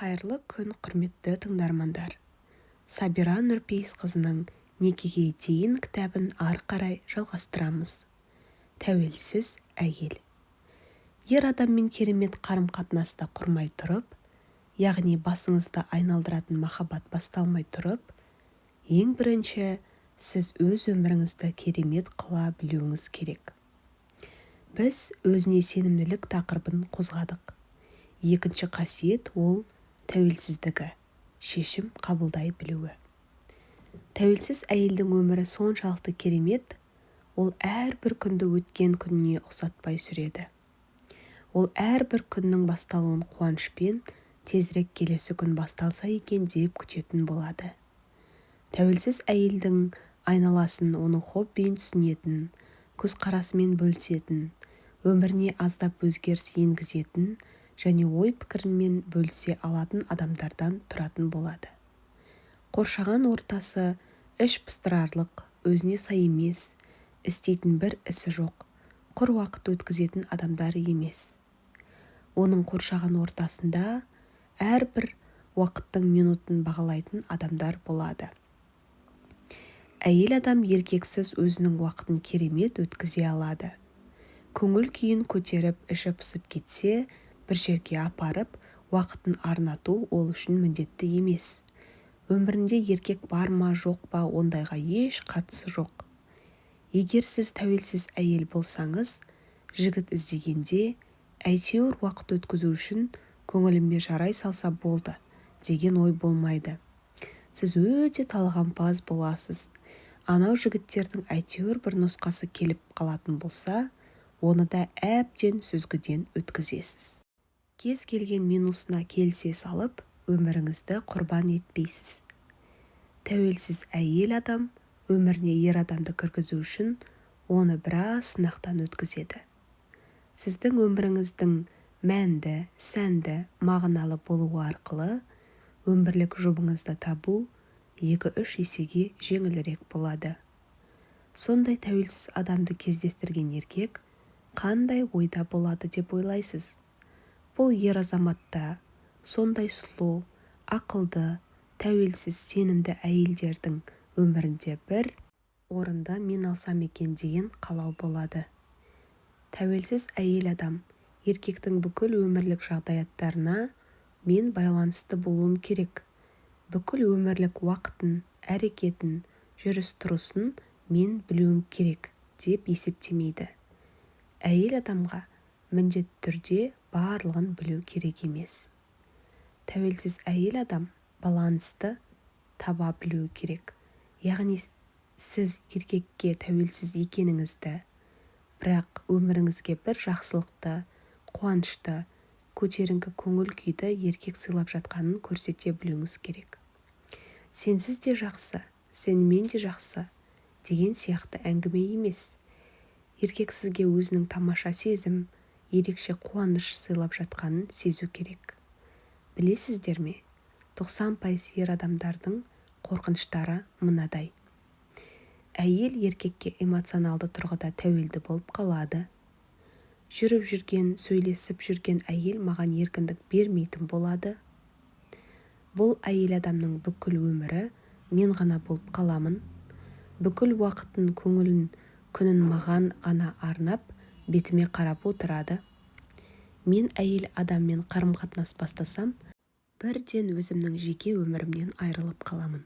Қайырлы күн, құрметті тыңдармандар. Сабира Нұрпейісқызының «Некеге дейін» кітабын ары қарай жалғастырамыз. Тәуелсіз әйел. Ер адаммен керемет қарым-қатынаста құрмай тұрып, яғни басыңызды айналдыратын махаббат басталмай тұрып, ең бірінші сіз өз өміріңізді керемет қыла білуіңіз керек. Біз өзіне сенімділік тақырыбын қозғадық. Екінші қасиет ол тәуелсіздігі, шешім қабылдай білуі. Тәуелсіз әйелдің өмірі соншалықты керемет, ол әрбір күнді өткен күніне ұқсатпай сүреді. Ол әрбір күннің басталуын қуанышпен, тезірек келесі күн басталса екен деп күтетін болады. Тәуелсіз әйелдің айналасын, оның хоббиін түсінетін, көзқарасымен бөлісетін, өміріне аздап өзгеріс енгізетін және ой-пікірімен бөлісе алатын адамдардан тұратын болады. Қоршаған ортасы іш пыстырарлық, өзіне сай емес, істейтін бір ісі жоқ, құр уақыт өткізетін адамдар емес. Оның қоршаған ортасында әрбір уақыттың минутын бағалайтын адамдар болады. Әйел адам еркексіз өзінің уақытын керемет өткізе алады. Көңіл күйін көтеріп, іші пысып кетсе, бір жерге апарып, уақытын арнату ол үшін міндетті емес. Өмірінде еркек бар ма, жоқ па, ондайға еш қатысы жоқ. Егер сіз тәуелсіз әйел болсаңыз, жігіт іздегенде, әйтеуір уақыт өткізу үшін көңіліме жарай салса болды деген ой болмайды. Сіз өте талғампаз боласыз. Анау жігіттердің әйтеуір бір нұсқасы келіп қалатын болса, оны да әбден сүзгіден өткізесіз. Кез келген минусына келісе салып, өміріңізді құрбан етпейсіз. Тәуелсіз әйел адам өміріне ер адамды кіргізу үшін оны біраз сынақтан өткізеді. Сіздің өміріңіздің мәнді, сәнді, мағыналы болуы арқылы өмірлік жұбыңызды табу 2-3 есеге жеңілірек болады. Сондай тәуелсіз адамды кездестірген еркек қандай ойда болады деп ойлайсыз? Бұл ер азаматта сондай сұлу, ақылды, тәуелсіз, сенімді әйелдердің өмірінде бір орында мен алсам екен деген қалау болады. Тәуелсіз әйел адам еркектің бүкіл өмірлік жағдаяттарына мен байланысты болуым керек. Бүкіл өмірлік уақытын, әрекетін, жүріс-тұрысын мен білуім керек деп есептемейді. Әйел адамға міндетті түрде барлығын білу керек емес. Тәуелсіз әйел адам балансты таба білу керек. Яғни сіз еркекке тәуелсіз екеніңізді, бірақ өміріңізге бір жақсылықты, қуанышты, көтеріңкі көңіл күйді еркек сыйлап жатқанын көрсете білуіңіз керек. Сенсіз де жақсы, сенімен де жақсы деген сияқты әңгіме емес. Еркек сізге өзінің тамаша сезім, ерекше қуаныш сыйлап жатқанын сезу керек. Білесіздер ме? 90% ер адамдардың қорқыныштары мынадай. Әйел еркекке эмоционалды тұрғыда тәуелді болып қалады. Жүріп жүрген, сөйлесіп жүрген әйел маған еркіндік бермейтін болады. Бұл әйел адамның бүкіл өмірі мен ғана болып қаламын. Бүкіл уақытын, көңілін, күнін маған ғана арнап, бетіме қарап отырады. Мен әйел адаммен қарым-қатынас бастасам, бірден өзімнің жеке өмірімнен айырылып қаламын.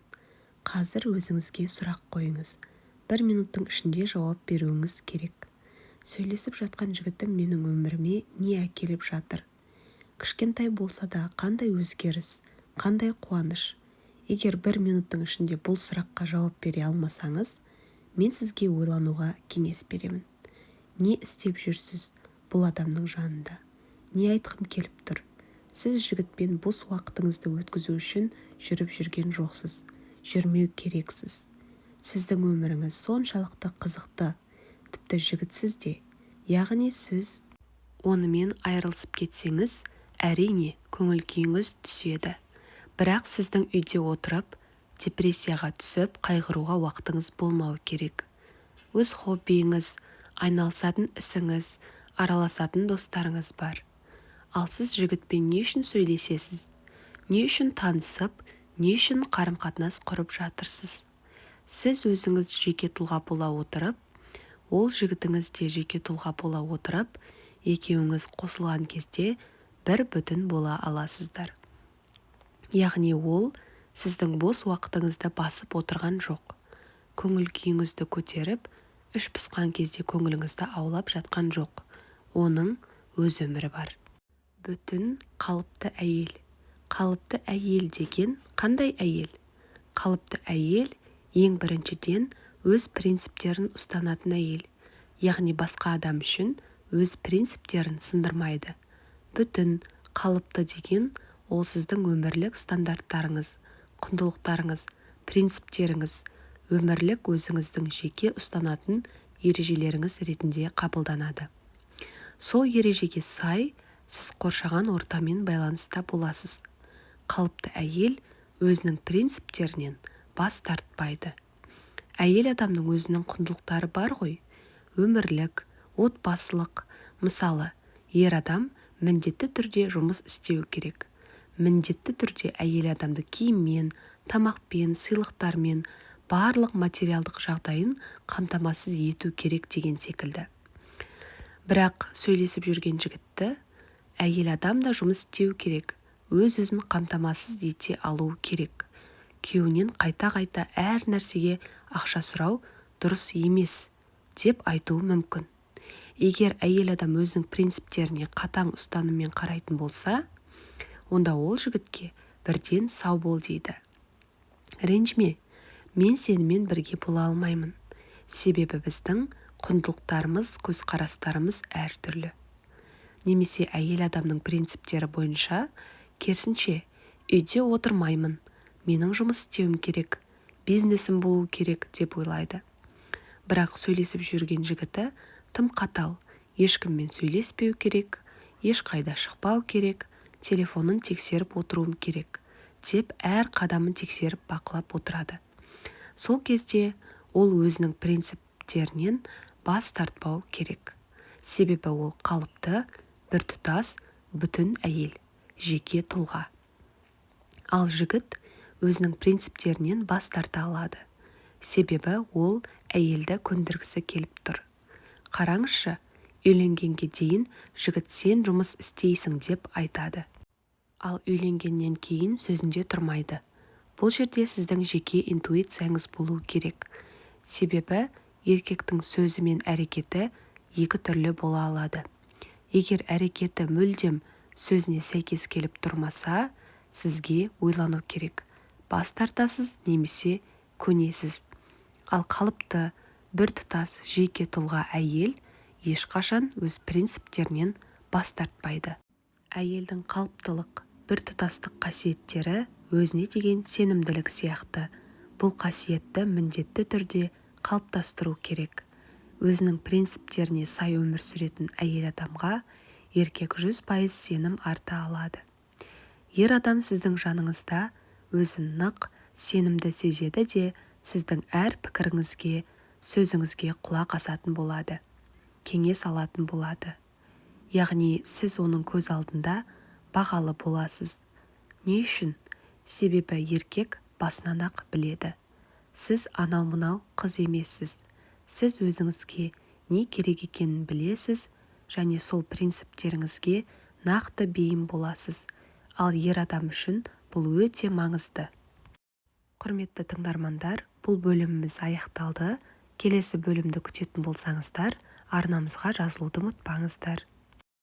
Қазір өзіңізге сұрақ қойыңыз. 1 минуттың ішінде жауап беруіңіз керек. Сөйлесіп жатқан жігітім менің өміріме не әкеліп жатыр? Кішкентай болса да қандай өзгеріс, қандай қуаныш? Егер 1 минуттың ішінде бұл сұраққа жауап бере алмасаңыз, мен сізге ойлануға кеңес беремін. Не істеп жүрсіз бұл адамның жанында? Не айтқым келіп тұр? Сіз жігітпен бос уақытыңызды өткізу үшін жүріп жүрген жоқсыз, жүрмеу керексіз. Сіздің өміріңіз соншалықты қызықты, тіпті жігітсіз де, яғни сіз онымен айырылысып кетсеңіз, әрине көңіл күйіңіз түседі. Бірақ сіздің үйде отырып, депрессияға түсіп, қайғыруға уақытыңыз болмауы керек. Өз хоббиіңіз, айналысатын ісіңіз, араласатын достарыңыз бар. Ал сіз жігітпен не үшін сөйлесесіз? Не үшін танысып, не үшін қарым-қатынас құрып жатырсыз? Сіз өзіңіз жеке тұлға бола отырып, ол жігітіңіз де жеке тұлға бола отырып, екеуіңіз қосылған кезде бір бүтін бола аласыздар. Яғни ол сіздің бос уақытыңызды басып отырған жоқ. Көңіл күйіңізді көтеріп, іш пысқан кезде көңіліңізді аулап жатқан жоқ. Оның өз өмірі бар. Бүтін қалыпты әйел. Қалыпты әйел деген қандай әйел? Қалыпты әйел ең біріншіден өз принциптерін ұстанатын әйел. Яғни басқа адам үшін өз принциптерін сындырмайды. Бүтін қалыпты деген ол сіздің өмірлік стандарттарыңыз, құндылықтарыңыз, принциптеріңіз, өмірлік өзіңіздің жеке ұстанатын ережелеріңіз ретінде қабылданады. Сол ережеге сай сіз қоршаған ортамен байланыста боласыз. Қалыпты әйел өзінің принциптерінен бас тартпайды. Әйел адамның өзінің құндылықтары бар ғой. Өмірлік, отбасылық. Мысалы, ер адам міндетті түрде жұмыс істеу керек. Міндетті түрде әйел адамды киіммен, тамақпен, сыйлықтармен, барлық материалдық жағдайын қамтамасыз ету керек деген секілді. Бірақ сөйлесіп жүрген жігітті әйел адам да жұмыс істеу керек, өз-өзін қамтамасыз ете алу керек. Күйеуінен қайта-қайта әр нәрсеге ақша сұрау дұрыс емес деп айтуы мүмкін. Егер әйел адам өзінің принциптеріне қатаң ұстаныммен қарайтын болса, онда ол жігітке бірден сау бол дейді. Ренжіме, мен сенімен бірге бола алмаймын. Себебі біздің құндылықтарымыз, көзқарастарымыз әртүрлі. Немесе әйел адамның принциптері бойынша, керісінше, үйде отырмаймын, менің жұмыс істеуім керек, бизнесім болу керек деп ойлайды. Бірақ сөйлесіп жүрген жігіті тым қатал, ешкіммен сөйлеспеу керек, ешқайда шықпау керек, телефонын тексеріп отыруым керек деп әр қадамын тексеріп бақылап отырады. Сол кезде ол өзінің принциптерінен бас тартпау керек. Себебі ол қалыпты, біртұтас, бүтін әйел, жеке тұлға. Ал жігіт өзінің принциптерінен бас тарта алады. Себебі ол әйелді көндіргісі келіп тұр. Қараңызшы, үйленгенге дейін жігіт сен жұмыс істейсің деп айтады. Ал үйленгеннен кейін сөзінде тұрмайды. Бұл жерде сіздің жеке интуицияңыз болу керек. Себебі еркектің сөзі мен әрекеті екі түрлі бола алады. Егер әрекеті мүлдем сөзіне сәйкес келіп тұрмаса, сізге ойлану керек. Бас тартасыз немесе көнесіз. Ал қалыпты, біртұтас жеке тұлға әйел ешқашан өз принциптерінен бас тартпайды. Әйелдің қалыптылық, біртұтастық қасиеттері өзіне деген сенімділік сияқты. Бұл қасиетті міндетті түрде қалыптастыру керек. Өзінің принциптеріне сай өмір сүретін әйел адамға еркек 100% сенім арта алады. Ер адам сіздің жаныңызда өзін нық, сенімді сезеді де сіздің әр пікіріңізге, сөзіңізге құлақ асатын болады. Кеңес алатын болады. Яғни сіз оның көз алдында бағалы боласыз. Не үшін? Себебі еркек басынан-ақ біледі. Сіз анау-мынау қыз емессіз. Сіз өзіңізге не керек екенін білесіз және сол принциптеріңізге нақты бейім боласыз. Ал ер адам үшін бұл өте маңызды. Құрметті тыңдармандар, бұл бөліміміз аяқталды. Келесі бөлімді күтетін болсаңыздар, арнамызға жазылуды ұмытпаңыздар.